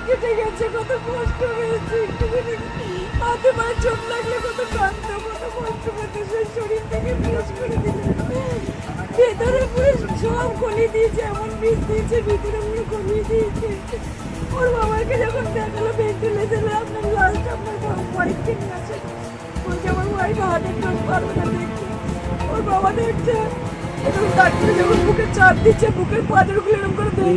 কেটে গেছে, কত কষ্ট হয়েছে, হাতে পায়ে চোট লাগলে কত কান্দ, কত কষ্ট পেতে, সেই শরীর থেকে বিষ করে দিলে, ভেতরে পুরো সব গলিয়ে দিয়েছে, এমন বিষ দিয়েছে ভিতরে পুরো গলিয়ে দিয়েছে। ওর বাবাকে যখন দেখালো ভেন্টিলেশনে, আপনার লাস্ট আপনার ওয়াইফকে নিয়ে আসে, বলছে আমার ওয়াইফ হার্টের ডোজ পারবে না দেখতে। ওর বাবা দেখছে,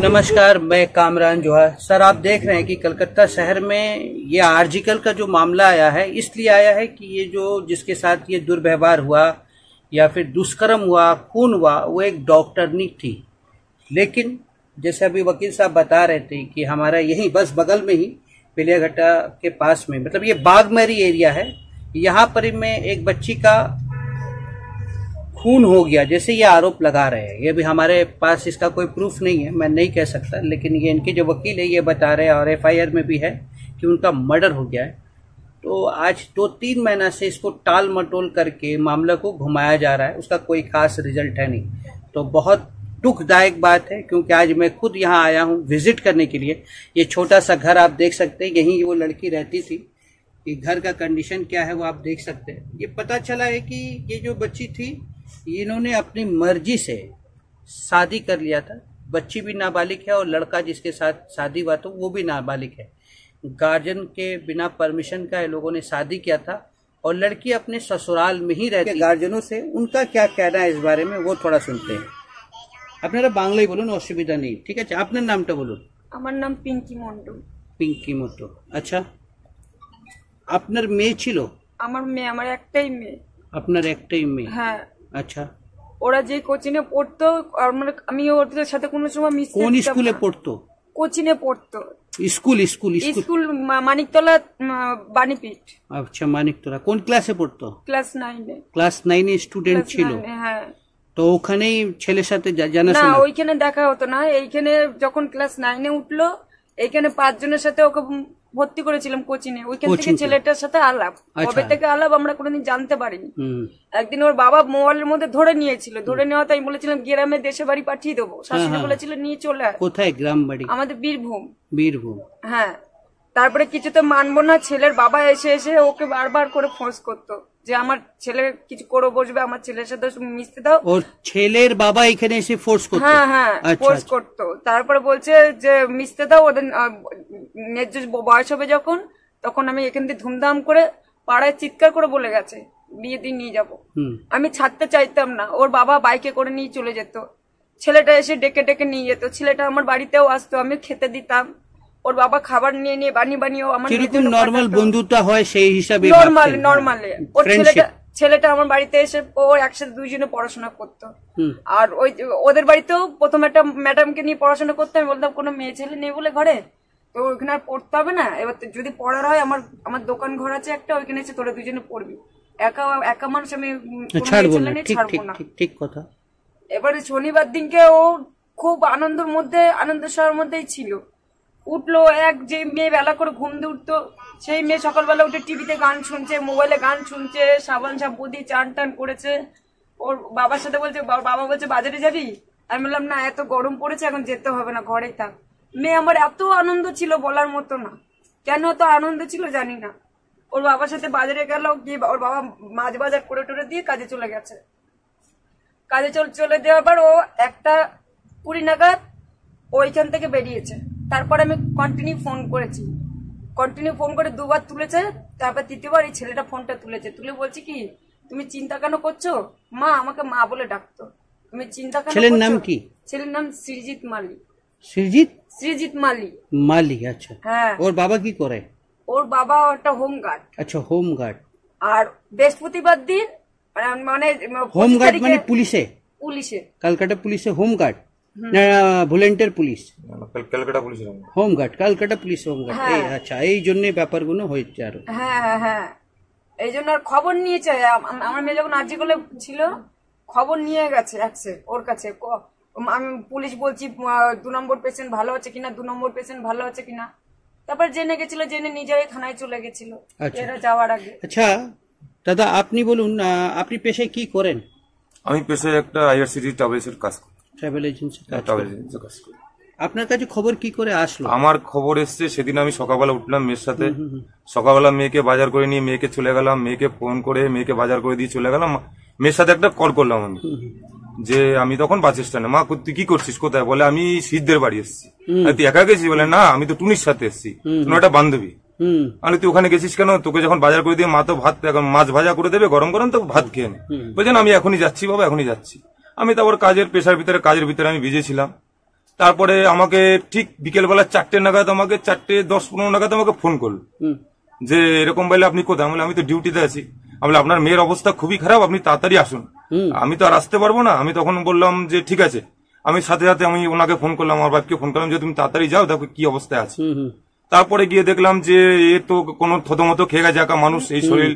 नमस्कार, मैं कामरान जोहर। सर, आप देख रहे हैं कि कलकत्ता शहर में ये आरजीकल का जो मामला आया है, इसलिए आया है कि ये जो जिसके साथ ये दुर्व्यवहार हुआ या फिर दुष्कर्म हुआ, खून हुआ, वो एक डॉक्टरनी थी। लेकिन जैसे अभी वकील साहब बता रहे थे कि हमारा यही बस बगल में ही पिलियाघट्टा के पास में, मतलब ये बागमरी एरिया है, यहाँ पर में एक बच्ची का खून हो गया, जैसे ये आरोप लगा रहे हैं। ये भी हमारे पास इसका कोई प्रूफ नहीं है, मैं नहीं कह सकता, लेकिन ये इनके जो वकील है ये बता रहे हैं और एफआईआर में भी है कि उनका मर्डर हो गया है। तो आज 2-3 महीना से इसको टाल मटोल करके मामले को घुमाया जा रहा है, उसका कोई खास रिजल्ट है नहीं। तो बहुत दुखदायक बात है, क्योंकि आज मैं खुद यहाँ आया हूँ विजिट करने के लिए। ये छोटा सा घर आप देख सकते हैं, यहीं वो लड़की रहती थी। ये घर का कंडीशन क्या है वो आप देख सकते हैं। ये पता चला है कि ये जो बच्ची थी, इन्होंने अपनी मर्जी से शादी कर लिया था। बच्ची भी नाबालिग है और लड़का जिसके साथ शादी हुआ था वो भी नाबालिग है। गार्जियन के बिना परमिशन का ये लोगों ने शादी किया था और लड़की अपने ससुराल में ही रहती है। गार्जियनों से उनका क्या कहना है इस बारे में वो थोड़ा सुनते हैं। আপনারা বাংলায় বলুন, অসুবিধা নেই, ঠিক আছে? আপনার নামটা বলুন। আমার নাম পিঙ্কি মন্ডল। পিঙ্কি মন্ডল, আচ্ছা। আপনার মেয়ে ছিল? আমার মেয়ে, আমার একটাই মেয়ে। আপনার একটাই মেয়ে? হ্যাঁ। আচ্ছা। ওরা যে কোচিনে পড়তো, আমি ওদের সাথে কোনো সময় মিশতে। কোন স্কুলে পড়তো? কোচিনে পড়তো। School school school Maniktala Banipith. আচ্ছা, মানিকতলা। কোন ক্লাসে পড়তো? Class 9 A. Class 9 a student ছিল? হ্যাঁ। তো ওখানেই ছেলের সাথে জানাশোনা? না, ওইখানে দেখা হতো না। এইখানে যখন ক্লাস 9 এ উঠলো, এইখানে 5 জনের সাথে ওকে ভর্তি করেছিলাম কোচিনে। ওইখান থেকে ছেলেটার সাথে আলাপ, কবে থেকে আলাপ আমরা কোনোদিন জানতে পারিনি। একদিন ওর বাবা মোবাইলের মধ্যে ধরে নিয়েছিল, ধরে নেওয়া তাই বলেছিলাম গ্রামে দেশে বাড়ি পাঠিয়ে দেবো। শাশুড়ি বলেছিল নিয়ে চলে আয়। কোথায় গ্রাম বাড়ি? আমাদের বীরভূম। বীরভূম, হ্যাঁ। তারপরে কিছুতে মানবো না, ছেলের বাবা এসে এসে ওকে বারবার করে ফোর্স করতো যে আমার ছেলে কিছু করে বসবে, আমার ছেলের সাথে মিশতে দাও। ওর ছেলের বাবা এখানে এসে ফোর্স করতো? হ্যাঁ হ্যাঁ, ফোর্স করতো। তারপরে বলছে যে মিশতে দাও, ওদের ন্যায্য বয়স হবে যখন, তখন আমি এখান থেকে ধুমধাম করে পাড়ায় চিৎকার করে বলে গেছে বিয়ে দিয়ে নিয়ে যাবো। আমি ছাড়তে চাইতাম না। ওর বাবা বাইকে করে নিয়ে চলে যেত, ছেলেটা এসে ডেকে ডেকে নিয়ে যেত। ছেলেটা আমার বাড়িতেও আসতো, আমি খেতে দিতাম। ওর বাবা খাবার নিয়ে নিয়ে বানিয়ে আমার নরমাল বন্ধুত্ব হয় সেই হিসাবে নরমালি ওর ছেলেটা আমার বাড়িতে এসে ওর একসাথে দুইজনে পড়াশোনা করতো। আর ওই ওদের বাড়িতেও প্রথম একটা ম্যাডামকে নিয়ে পড়াশোনা করতো। আমি বলতাম কোনো মেয়ে ছেলে নেই বলে ঘরে, তো ওইখানে আর পড়তে হবে না। এবার যদি পড়ার হয়, আমার দোকান ঘর আছে একটা, ওইখানে এসে তোরা দুজনে পড়বি। একা মানুষ আমি ছাড়বো না। ঠিক কথা। এবারে শনিবার দিনকে ও খুব আনন্দ শহরের মধ্যেই ছিল। উঠলো এক, যে মেয়ে বেলা করে ঘুম দিয়ে উঠতো, সেই মেয়ে সকালবেলা উঠে টিভিতে গান শুনছে, মোবাইলে গান শুনছে, সাবান শ্যাম্পু দিয়ে চান টান করেছে। ওর বাবার সাথে বলছে, বাবা বলছে বাজারে যাবি? আমি বললাম না, এত গরম পড়েছে, এখন যেতে হবে না, ঘরেই থাক। মেয়ে আমার এত আনন্দ ছিল বলার মতো না। কেন এত আনন্দ ছিল জানি না। ওর বাবার সাথে বাজারে গেল, গিয়ে ওর বাবা মাছ বাজার করে টোরে দিয়ে কাজে চলে গেছে। কাজে চলে দেওয়ার পর ও 1:20 নাগাদ ওইখান থেকে বেরিয়েছে। তারপর আমি কন্টিনিউ ফোন করে 2বার তুলেছে। তারপর 3য়বার এই ছেলেটা ফোনটা তুলে বলছে কি, তুমি চিন্তা কেন করছো? মা আমাকে মা বলে ডাকতো। তুমি চিন্তা কেন? ছেলের নাম কি? ছেলের নাম সৃজিত মালি। সৃজিত মালি। আচ্ছা। হ্যাঁ। ওর বাবা কি করে? ওর বাবা একটা হোমগার্ড। আচ্ছা, হোমগার্ড। আর বৃহস্পতিবার দিন মানে হোমগার্ড মানে পুলিশে? কলকাতা পুলিশে হোমগার্ড না volunteer police? Kolkata police home guard, Kolkata police home guard. আচ্ছা, এই জন্য ব্যাপারগুলো হয়েছে আরো। হ্যাঁ, এই জন্য আর খবর নিয়েছে। আমার মেয়ে যখন আরজিকলে ছিল, খবর নিয়ে গেছে ওর কাছে। আমি পুলিশ বলছি 2 নম্বর পেশেন্ট ভালো আছে কিনা, তারপর জেনে গেছিল, জেনে নিজেরাই থানায় চলে গেছিল এরা যাওয়ার আগে। আচ্ছা দাদা, আপনি বলুন, আপনি পেশায় কি করেন? আমি পেশায় একটা আইআরসিটি ট্রাভেল এজেন্সির কাজ করি। ট্রাভেল এজেন্সি কাজ করি। আপনার কাছে খবর কি করে আসলো? আমার খবর এসছে সেদিন আমি সকালবেলা উঠলাম মেয়ের সাথে, সকালবেলা মেয়েকে বাজার করে নিয়ে মেয়েকে চলে গেলাম, মেয়েকে ফোন করে মেয়েকে বাজার করে দিয়ে চলে গেলাম। মেয়ের সাথে একটা কল করলাম আমি, যে আমি তখন বাস স্ট্যান্ডে। মা তুই কি করছিস, কোথায়? বলে আমি সিদ্ধের বাড়ি এসেছি। তুই একা গেছিস? বলে না, আমি তো টুনির সাথে এসেছি, একটা বান্ধবী। আমি তুই ওখানে গেছিস কেন? তোকে যখন বাজার করে দিয়ে মা তো ভাত এখন মাছ ভাজা করে দেবে গরম গরম, তো ভাত খেয়ে নে। বলছেন আমি এখনই যাচ্ছি বাবা, এখনই যাচ্ছি। আমি তারপর কাজের পেশার ভিতরে আমি ভিজেছিলাম। তারপরে আমাকে ঠিক বিকেলবেলা 4টে নাগাদ, আমাকে 4:10-15 নাগাদ আমাকে ফোন করলো যে এরকম বলে আপনি কোথায়? আমি তো ডিউটিতে আছি। আমি আপনার মেয়ের অবস্থা খুবই খারাপ, আপনি তাড়াতাড়ি আসুন। আমি তো আর আসতে পারবো না। আমি তখন বললাম যে ঠিক আছে। আমি সাথে সাথে আমি ওনাকে ফোন করলাম, আমার বাপকে ফোন করলাম যে তুমি তাড়াতাড়ি যাও, দেখো কি অবস্থায় আছে। তারপরে গিয়ে দেখলাম যে এ তো কোনো থতমতো খেয়ে গেছে একা মানুষ, এই শরীর।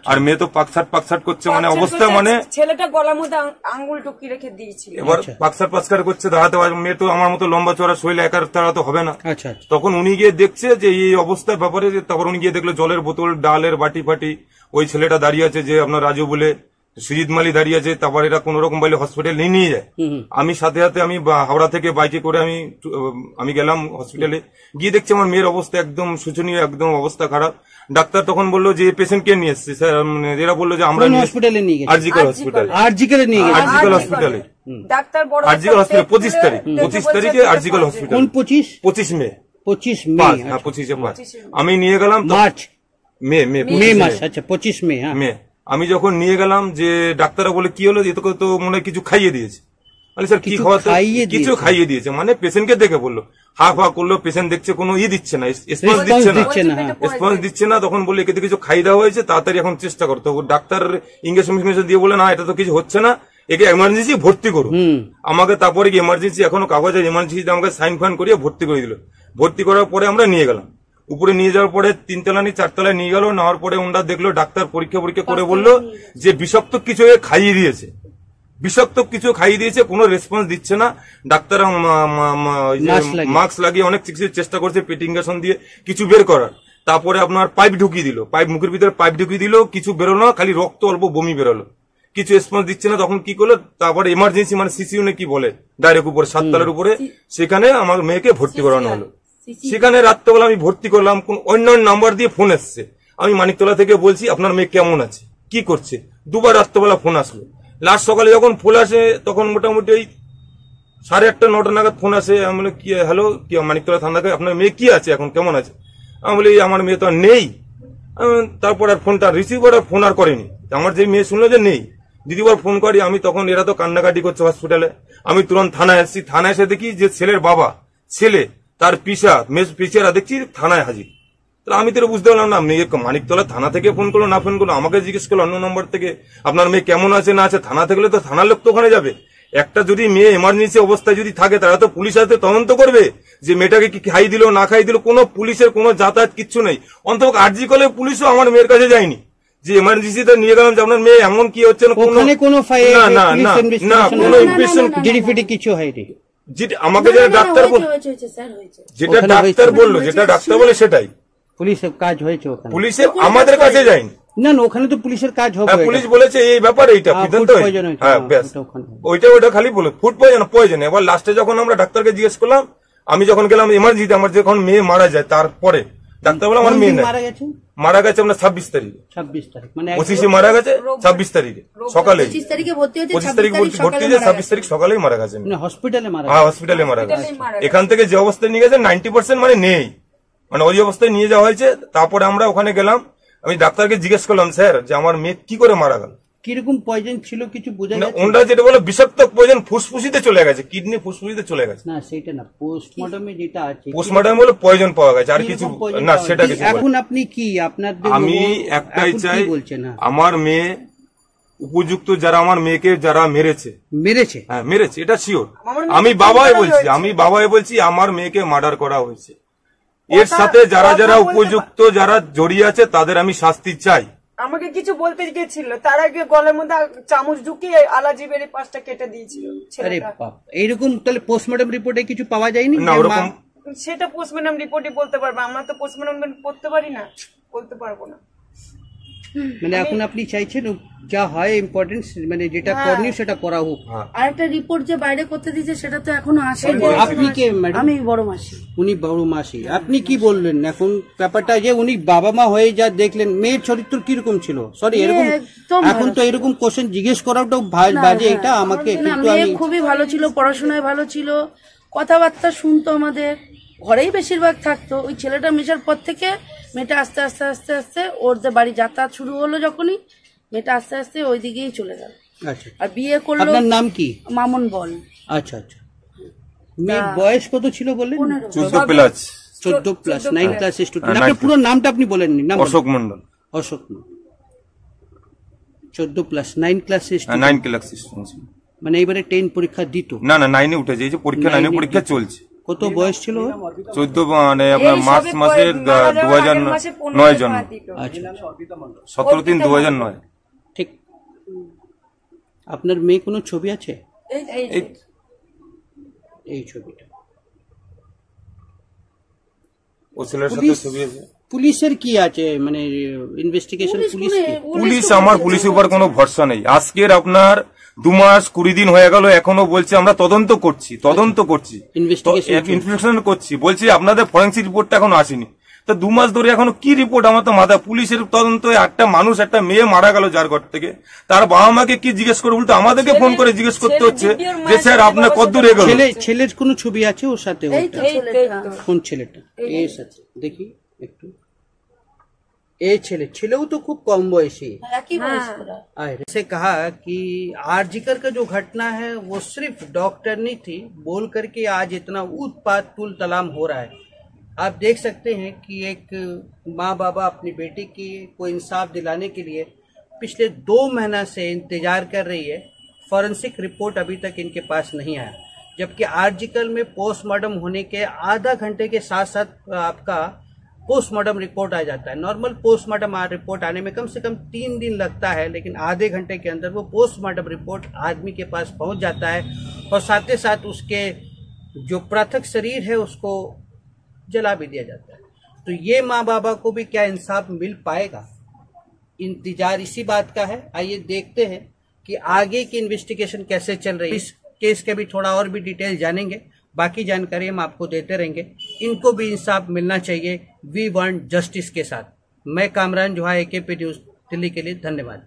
আর মেয়ে তো পাকসাট করছে, মানে অবস্থা, মানে ছেলেটা গলার মধ্যে আঙ্গুল টুকি রেখে দিয়েছিল। এবার পাকসাট করছে, দাঁড়াতে পারে। মেয়ে তো আমার মতো লম্বা চড়া শরীর, একার তারা তো হবে না। তখন উনি গিয়ে দেখছে যে এই অবস্থার ব্যাপারে, তারপর উনি গিয়ে দেখলো জলের বোতল, ডালের বাটি ফাটি, ওই ছেলেটা দাঁড়িয়ে আছে যে আপনার রাজু বলে, সুজিত মালি দাঁড়িয়ে আছে। তারপর এরা কোন রকম বলে হসপিটাল নিয়ে যায়। আমি সাথে সাথে আমি হাওড়া থেকে বাইকে করে আমি গেলাম হসপিটালে। গিয়ে দেখছি আমার মেয়ের অবস্থা একদম শোচনীয়, একদম অবস্থা খারাপ। ডাক্তার তখন বললো যে পেশেন্ট কে নিয়ে এসছে স্যার? এরা বললো যে আমরা হসপিটালে নিয়ে গেছি, আরজিকর হসপিটালে। আরজিকর হসপিটালে ডাক্তার বড় আরজিকর হসপিটালে 25 তারিখে আরজিকর হসপিটাল। কোন 25 মে? 25 মে। হ্যাঁ 25 মার্চ আমি নিয়ে গেলাম। মার্চ মে মাস, আচ্ছা 25 মে। হ্যাঁ মে আমি যখন নিয়ে গেলাম, যে ডাক্তাররা বলে কি হলো, যে তোকে তো মনে হয় কিছু খাইয়ে দিয়েছে। মানে স্যার কি খাওয়াতে? কিছু খাইয়ে দিয়েছে, মানে পেশেন্টকে দেখে বললো, হা করলো, পেশেন্ট দেখছে, কোনো দিচ্ছে না, রেসপন্স দিচ্ছে না। তখন বলে একে কিছু খাই দেওয়া হয়েছে, তাড়াতাড়ি এখন চেষ্টা করতো। ডাক্তার ইঞ্জেকশন দিয়ে বলে না এটা তো কিছু হচ্ছে না, একে এমার্জেন্সি ভর্তি করো। আমাকে তারপরে এমার্জেন্সি, এখনো কাগজে এমার্জেন্সিতে আমাকে সাইন ফাইন করিয়ে ভর্তি করে দিল। ভর্তি করার পরে আমরা নিয়ে গেলাম উপরে। নিয়ে যাওয়ার পরে 3তলা নি 4তলায় নিয়ে গেল। নেওয়ার পরে ওনারা দেখলো, ডাক্তার পরীক্ষা করে বললো যে বিষাক্ত কিছু খাইয়ে দিয়েছে, কোনো রেসপন্স দিচ্ছে না। ডাক্তার মাস্ক লাগিয়ে অনেক চিকিৎসার চেষ্টা করছে, পেট ইঞ্জেকশন দিয়ে কিছু বের করার। তারপরে আপনার পাইপ ঢুকিয়ে দিল, মুখের ভিতরে পাইপ ঢুকিয়ে দিল, কিছু বেরোলো না, খালি রক্ত, অল্প বমি বেরোলো, কিছু রেসপন্স দিচ্ছে না। তখন কি করলো, তারপরে এমার্জেন্সি মানে সিসিউ কি বলে, ডাইরেক্ট উপরে 7তলার উপরে, সেখানে আমার মেয়েকে ভর্তি করানো হলো। সেখানে রাত্রেবেলা আমি ভর্তি করলাম, কোন অন্য নাম্বার দিয়ে ফোন এসছে। আমি মানিকতলা থেকে বলছি আপনার মেয়ে কেমন আছে, কি করছে, দুবার রাত্রেবেলা ফোন আসলো। লাস্ট সকালে যখন ফোন আসে, তখন মোটামুটি ওই 8:30-9টা নাগাদ ফোন আসে। আমি বলি কি, হ্যালো, কি মানিকতলা থানাকে, আপনার মেয়ে কি আছে, এখন কেমন আছে? আমি বলি আমার মেয়ে তো আর নেই। তারপর আর ফোনটা রিসিভ করে ফোন আর করেনি। আমার যে মেয়ে শুনলো যে নেই, দিদিবার ফোন করি আমি, তখন এরা তো কান্নাকাটি করছে হসপিটালে। আমি তুরন্ত থানায় আসছি। থানায় এসে দেখি যে ছেলের বাবা, ছেলে, তার পিসারা দেখছি থানায় হাজির। তাহলে আমি তো বুঝতে পারলাম না, মেয়ে মানিকতলা থানা থেকে ফোন করলো না ফোন করলো, আমাকে জিজ্ঞেস করলো অন্য নম্বর থেকে আপনার মেয়ে কেমন আছে না আছে। থানা থেকে তো থানার লোক তো ওখানে যাবে। একটা যদি মেয়ে এমার্জেন্সি অবস্থায় যদি থাকে, তারা তো পুলিশ আসতে তদন্ত করবে যে মেয়েটাকে কি খাই দিল না খাই দিল। কোনো পুলিশের কোনো যাতায়াত কিচ্ছু নেই। অন্তত আরজিকর পুলিশও আমার মেয়ের কাছে যায়নি, যে এমার্জেন্সিতে নিয়ে গেলাম যে আপনার মেয়ে এমন কি হচ্ছে না, কোনো ইনভেস্টিগেশন কিছু হয়নি। আমাকে যেটা ডাক্তার বললো, যেটা ডাক্তার বলে সেটাই পুলিশের কাজ হয়েছে। পুলিশের আমাদের কাছে যায়নি। না, ওখানে তো পুলিশের কাজ হবে। পুলিশ বলেছে এই ব্যাপার, এইটা ওইটা খালি বলে ফুড পয়জন। এবার লাস্টে যখন আমরা ডাক্তারকে জিজ্ঞেস করলাম, আমি যখন গেলাম এমার্জেন্সিতে, আমার যখন মেয়ে মারা যায়, তারপরে ডাক্তার বলে আমার মেয়ে মারা গেছে আপনার 26 তারিখে। 26 মানে 25 মারা গেছে, 26 তারিখে সকালে। 25 তারিখে ভর্তি হয়েছে, 26 তারিখ সকালেই মারা গেছে। হসপিটালে মারা গেছে। এখান থেকে যে অবস্থায় নিয়ে গেছে 90% মানে নেই, মানে ওই অবস্থায় নিয়ে যাওয়া হয়েছে। তারপরে আমরা ওখানে গেলাম, আমি ডাক্তারকে জিজ্ঞেস করলাম, স্যার যে আমার মেয়ে কি করে মারা গেল, কিরকম পয়জন ছিল কিছু বোঝা যাচ্ছে? ওনারা যেটা বলে বিষাক্ত পয়জন ফুসফুসিতে চলে গেছে, কিডনি ফুসফুসিতে চলে গেছে। না সেটা না, পোস্টমর্টমে যেটা আছে, পোস্টমর্টমে বলে পয়জন পাওয়া গেছে, আর কিছু না। সেটা কিছু এখন আপনি কি আপনার, আমি একটাই চাই, আমার মেয়ে উপযুক্ত, যারা আমার মেয়েকে যারা মেরেছে, হ্যাঁ মেরেছে, এটা শিওর। আমি বাবাই বলছি আমার মেয়েকে মার্ডার করা হয়েছে। এর সাথে যারা যারা উপযুক্ত, যারা জড়িয়ে আছে, তাদের আমি শাস্তি চাই। আমাকে কিছু বলতে গেছিল, তার আগে গলার মধ্যে চামচ ঢুকিয়ে আলাজিবের পাশটা কেটে দিয়েছিল। এইরকম তাহলে পোস্টমর্টম রিপোর্টে কিছু পাওয়া যায়নি না? ওরকম সেটা পোস্টমর্টম রিপোর্টে বলতে পারবে, আমরা তো পোস্টমর্টম করতে পারি না, বলতে পারবো না। মানে এখন আপনি চাইছেন যা হয় ইম্পর্টেন্স মানে যেটা করণীয় সেটা করা হোক। আর একটা রিপোর্ট যে বাইরে করতে দিয়েছে সেটা তো এখনো আসেনি। আপনি কে ম্যাডাম? আমি বড় মাসি। উনি বড় মাসি। আপনি কি বললেন এখন ব্যাপারটা যে উনি বাবা মা হয়ে যা দেখলেন মেয়ের চরিত্র কিরকম ছিল? সরি এরকম এখন তো এরকম কোশ্চেন জিজ্ঞেস করাটাও বাজে এটা আমাকে, কিন্তু মেয়ে আমি খুবই ভালো ছিল, পড়াশোনায় ভালো ছিল, কথাবার্তা শুনতো, আমাদের ঘরেই বেশিরভাগ থাকতো। ওই ছেলেটা মেশার পর থেকে মেয়েটা আস্তে আস্তে আস্তে আস্তে ওর যে বাড়ি যাতায়াত শুরু হলো যখনই মেয়েটা আস্তে আস্তে ওই দিকেই চলে গেল। আচ্ছা, আর বিয়ে করলো। আপনার নাম কি? মামুন বল। আচ্ছা আচ্ছা, মেয়ের বয়স কত ছিল বললেন? 14 প্লাস 14 প্লাস 9 ক্লাস স্টুডেন্ট। আপনার পুরো নামটা আপনি বলেননি। নাম Ashok Mondal. Ashok Mondal 14 plus 9 class 9 class student. মানে এবারে 10 পরীক্ষা দিত না না 9 এ উঠেছে, এই যে পরীক্ষা 9 এ পরীক্ষা চলছে। কত বয়স ছিল? 14 মানে আপনার মার্চ মাসের 2009 জন্ম। আচ্ছা 17/3/2009। ঠিক। আপনার মেয়ে কোনো ছবি আছে? এই ছবিটা ও ছেলের সাথে ছবি আছে। পুলিশের কি আছে মানে ইনভেস্টিগেশন? পুলিশ আমার পুলিশের উপর কোনো ভরসা নেই। আজকের আপনার 2 মাস 20 দিন হয়ে গেল, এখনো বলছে আমরা তদন্ত করছি ইনভেস্টিগেশন করছি, বলছি আপনাদের ফরেন্সিক রিপোর্টটা এখনো আসেনি। তো 2 মাস ধরে এখনো কি রিপোর্ট? আমার তো মাথা। পুলিশের তদন্ত, একটা মানুষ একটা মেয়ে মারা গেল যার ঘর থেকে, তার বাবা মাকে কি জিজ্ঞেস করে? উল্টো আমাদেরকে ফোন করে জিজ্ঞেস করতে হচ্ছে যে স্যার আপনার কতদূর এগোলো। ছেলের কোনো ছবি আছে ওর সাথে? কোন ছেলেটা? এর সাথে দেখি একটু। এই ছেলেও तो खूब कम बयसी से कहा कि आरजीकर का जो घटना है वो सिर्फ डॉक्टर नहीं थी बोल करके आज इतना उत्पात तुल तलाम हो रहा है। आप देख सकते हैं कि एक माँ बाबा अपनी बेटी की को इंसाफ दिलाने के लिए पिछले 2 महीना से इंतजार कर रही है। फॉरेंसिक रिपोर्ट अभी तक इनके पास नहीं आया, जबकि आरजीकर में पोस्टमार्टम होने के आधा घंटे के साथ साथ आपका पोस्टमार्टम रिपोर्ट आ जाता है। नॉर्मल पोस्टमार्टम रिपोर्ट आने में कम से कम 3 दिन लगता है, लेकिन आधे घंटे के अंदर वो पोस्टमार्टम रिपोर्ट आदमी के पास पहुंच जाता है और साथ ही साथ उसके जो पृथक शरीर है उसको जला भी दिया जाता है। तो ये माँ बाबा को भी क्या इंसाफ मिल पाएगा? इंतजार इसी बात का है। आइए देखते हैं कि आगे की इन्वेस्टिगेशन कैसे चल रही है। इस केस के भी थोड़ा और भी डिटेल जानेंगे, बाकी जानकारी हम आपको देते रहेंगे। इनको भी इंसाफ मिलना चाहिए। वी वांट जस्टिस के साथ। मैं कामरान जोहा, AKP न्यूज दिल्ली के लिए। धन्यवाद।